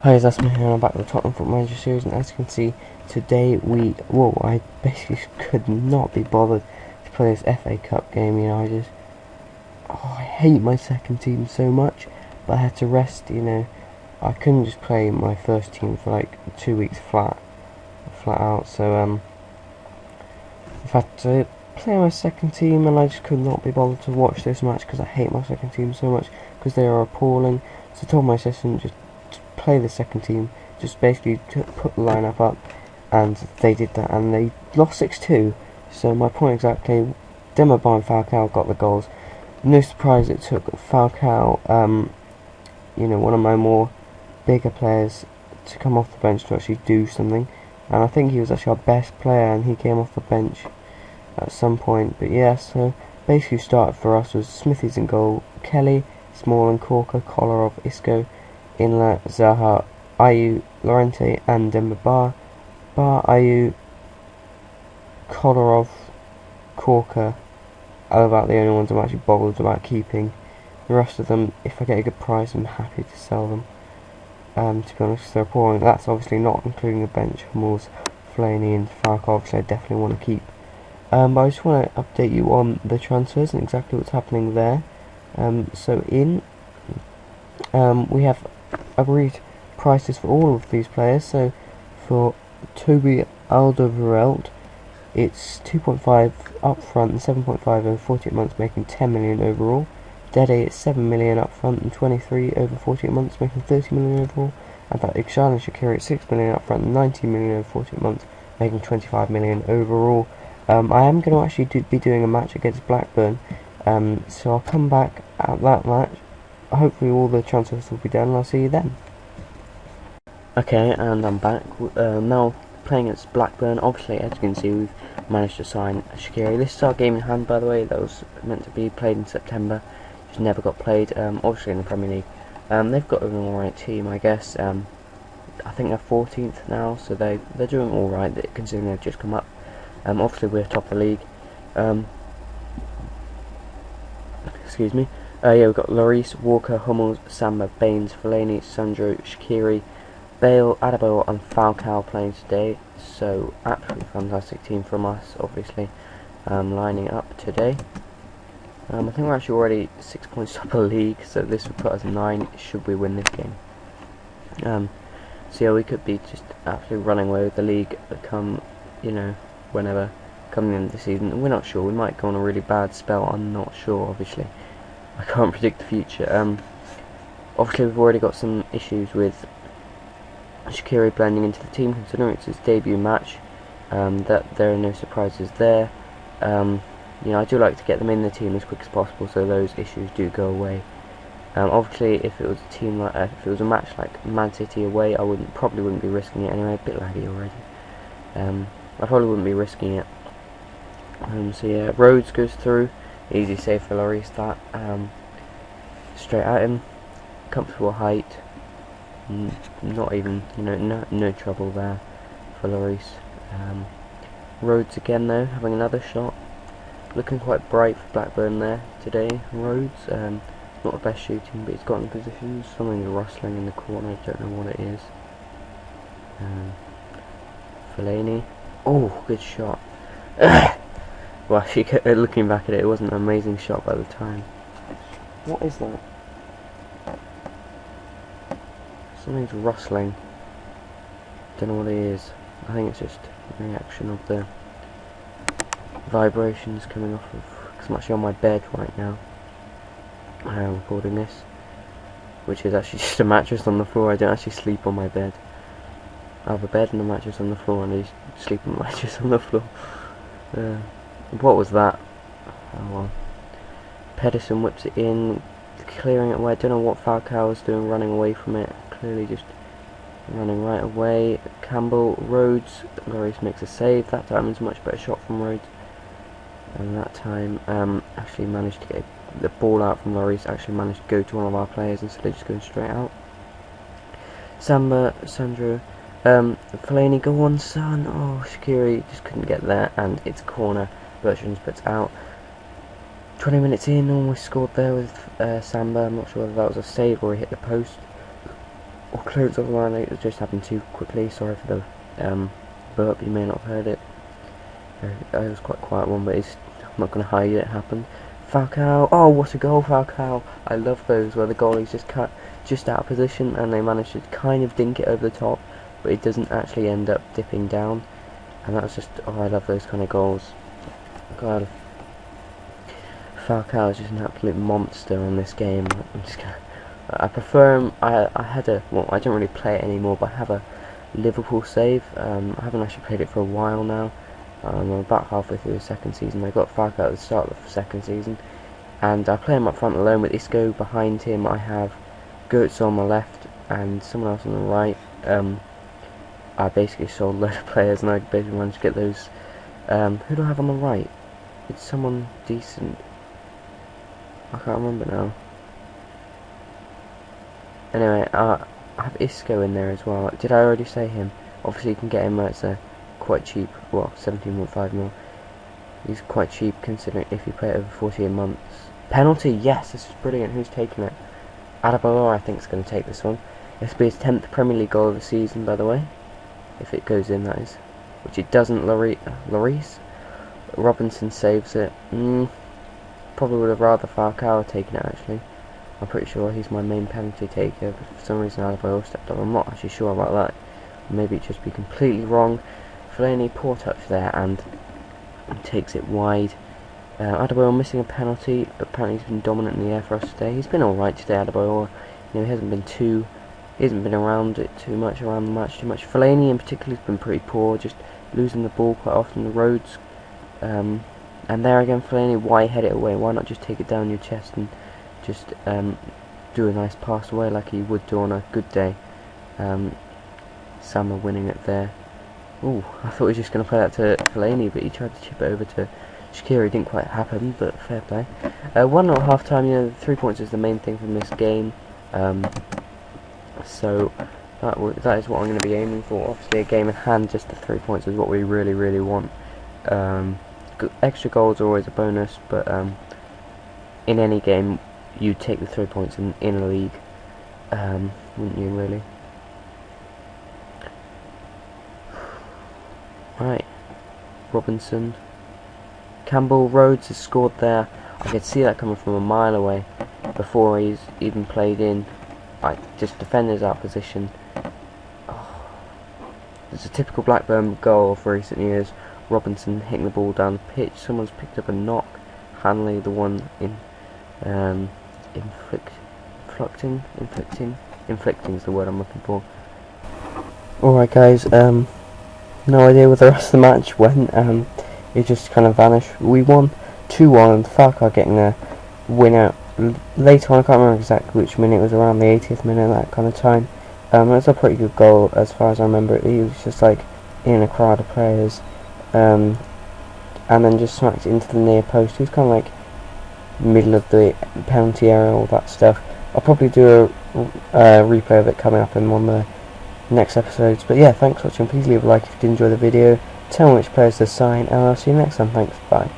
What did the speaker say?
Hi, that's me here, and I'm back with the Tottenham Football Manager series, and as you can see, today I basically could not be bothered to play this FA Cup game, I hate my second team so much, but I had to rest, I couldn't just play my first team for like 2 weeks flat out, so, I've had to play my second team, and I just could not be bothered to watch this match, because I hate my second team so much, because they are appalling, so I told my assistant just play the second team, just basically put the lineup up, and they did that, and they lost 6-2. So my point exactly, Demba and Falcao got the goals. No surprise it took Falcao, one of my more bigger players, to come off the bench to actually do something, and I think he was actually our best player, and he came off the bench at some point. But yeah, so basically started for us was Smithies in goal, Kelly, Smalling, Corker, Kolarov, Isco, Inlet, Zaha, Ayew, Llorente, and Demba Ba, Ayew, Kolarov, Corker are about the only ones I'm actually bothered about keeping. The rest of them, if I get a good price, I'm happy to sell them. To be honest, they're appalling. That's obviously not including the bench. Moores, Fellaini, and Falcao, obviously I definitely want to keep. But I just want to update you on the transfers and exactly what's happening there. We have agreed prices for all of these players. So for Toby Alderweireld, it's 2.5 up front and 7.5 over 48 months, making 10 million overall. Dede, it's 7 million up front and 23 over 48 months, making 30 million overall. And that Ixan and Shaqiri at 6 million up front and 19 million over 48 months, making 25 million overall. I am going to actually be doing a match against Blackburn, so I'll come back at that match. Hopefully all the transfers will be done, and I'll see you then. Okay, and I'm back. Now playing against Blackburn. Obviously, as you can see, we've managed to sign Shaqiri. This is our game in hand, by the way. That was meant to be played in September. Just never got played, obviously in the Premier League. They've got an alright team, I guess. I think they're 14th now, so they're doing alright, considering they've just come up. Obviously, we're top of the league. Excuse me. Yeah, we've got Lloris, Walker, Hummels, Samba, Baines, Fellaini, Sandro, Shaqiri, Bale, Adebayor, and Falcao playing today. So, absolutely fantastic team from us, obviously, lining up today. I think we're actually already 6 points top of the league, so this would put us 9 should we win this game. So yeah, we could be just absolutely running away with the league come, whenever coming into the season. We're not sure. We might go on a really bad spell. I'm not sure, obviously. I can't predict the future. Obviously, we've already got some issues with Shaqiri blending into the team, considering it's his debut match. That there are no surprises there. I do like to get them in the team as quick as possible, so those issues do go away. Obviously, if it was a team like, if it was a match like Man City away, I probably wouldn't be risking it anyway. A bit laggy already. I probably wouldn't be risking it. So yeah, Rhodes goes through. Easy save for Lloris. That straight at him, comfortable height. Not even no trouble there for Lloris. Rhodes again though, having another shot. Looking quite bright for Blackburn there today. Rhodes, not the best shooting, but he's got in positions. Something's rustling in the corner. I don't know what it is. Fellaini. Oh, good shot. Well, looking back at it, it wasn't an amazing shot by the time. What is that? Something's rustling. Don't know what it is. I think it's just a reaction of the vibrations coming off of, because I'm actually on my bed right now. I am recording this, which is actually just a mattress on the floor. I don't actually sleep on my bed. I have a bed and a mattress on the floor, and I just sleep on the mattress on the floor. What was that? Oh well. Pedersen whips it in, clearing it away. I don't know what Falcao was doing, running away from it. Clearly just running right away. Campbell, Rhodes, Lloris makes a save. That time it's a much better shot from Rhodes. And that time actually managed to get the ball out from Lloris, actually managed to go to one of our players instead of just going straight out. Samba, Sandro, Fellaini, go on son. Oh, Shaqiri just couldn't get there, and it's a corner. Bertrand's puts out. 20 minutes in, almost scored there with Samba. I'm not sure whether that was a save or he hit the post. Or close off the line. It just happened too quickly. Sorry for the burp. You may not have heard it. It was quite a quiet one, but I'm not going to hide it happened. Falcao. Oh, what a goal, Falcao! I love those where the goalie's just cut just out of position and they manage to kind of dink it over the top, but it doesn't actually end up dipping down. And that was just, oh, I love those kind of goals. God, Falcao is just an absolute monster on this game. I'm just gonna, I prefer him. I had a, well, I don't really play it anymore, but I have a Liverpool save. I haven't actually played it for a while now. I'm about halfway through the second season. I got Falcao at the start of the second season, and I play him up front alone with Isco behind him. I have Goetz on my left and someone else on the right. I basically sold a load of players, and I basically managed to get those. Who do I have on the right? It's someone decent. I can't remember now. Anyway, I have Isco in there as well. Did I already say him? Obviously, you can get him at quite cheap. Well, 17.5 mil. He's quite cheap considering if you play it over 48 months. Penalty, yes, this is brilliant. Who's taking it? Adebayor, I think, is going to take this one. This will be his 10th Premier League goal of the season, by the way. If it goes in, that is. Which it doesn't. Lloris. Robinson saves it. Probably would have rather Falcao taken it, actually. I'm pretty sure he's my main penalty taker, but for some reason Adebayor stepped up. I'm not actually sure about that. Maybe it just be completely wrong. Fellaini, poor touch there, and takes it wide. Adebayor missing a penalty. Apparently he's been dominant in the air for us today. He's been alright today, Adebayor. You know, he hasn't been around it too much, around the match too much. Fellaini in particular has been pretty poor, just losing the ball quite often the roads. And there again, Fellaini, why head it away? Why not just take it down your chest and just do a nice pass away like he would do on a good day? Sama winning it there. Ooh, I thought he was just going to play that to Fellaini, but he tried to chip it over to Shaqiri. It didn't quite happen, but fair play. 1-0 at half time. You know, 3 points is the main thing from this game. So that is what I'm going to be aiming for. Obviously, a game in hand, just the 3 points is what we really, really want. Extra goals are always a bonus, but in any game, you take the 3 points in a league, wouldn't you, really? Right, Robinson, Campbell, Rhodes has scored there. I could see that coming from a mile away before he's even played in. Just defenders out of position. Oh. It's a typical Blackburn goal of recent years. Robinson hitting the ball down the pitch. Someone's picked up a knock. Hanley, the one in inflicting is the word I'm looking for. Alright guys, no idea where the rest of the match went. It just kind of vanished. We won 2-1, and Falcao getting a win out later on. I can't remember exactly which minute. It was around the 80th minute, that kind of time. It was a pretty good goal as far as I remember it. He was just like in a crowd of players, and then just smacked it into the near post. He was kind of like middle of the penalty area, all that stuff. I'll probably do a replay of it coming up in one of the next episodes. But yeah, thanks for watching. Please leave a like if you did enjoy the video. Tell me which players to sign, and I'll see you next time. Thanks, bye.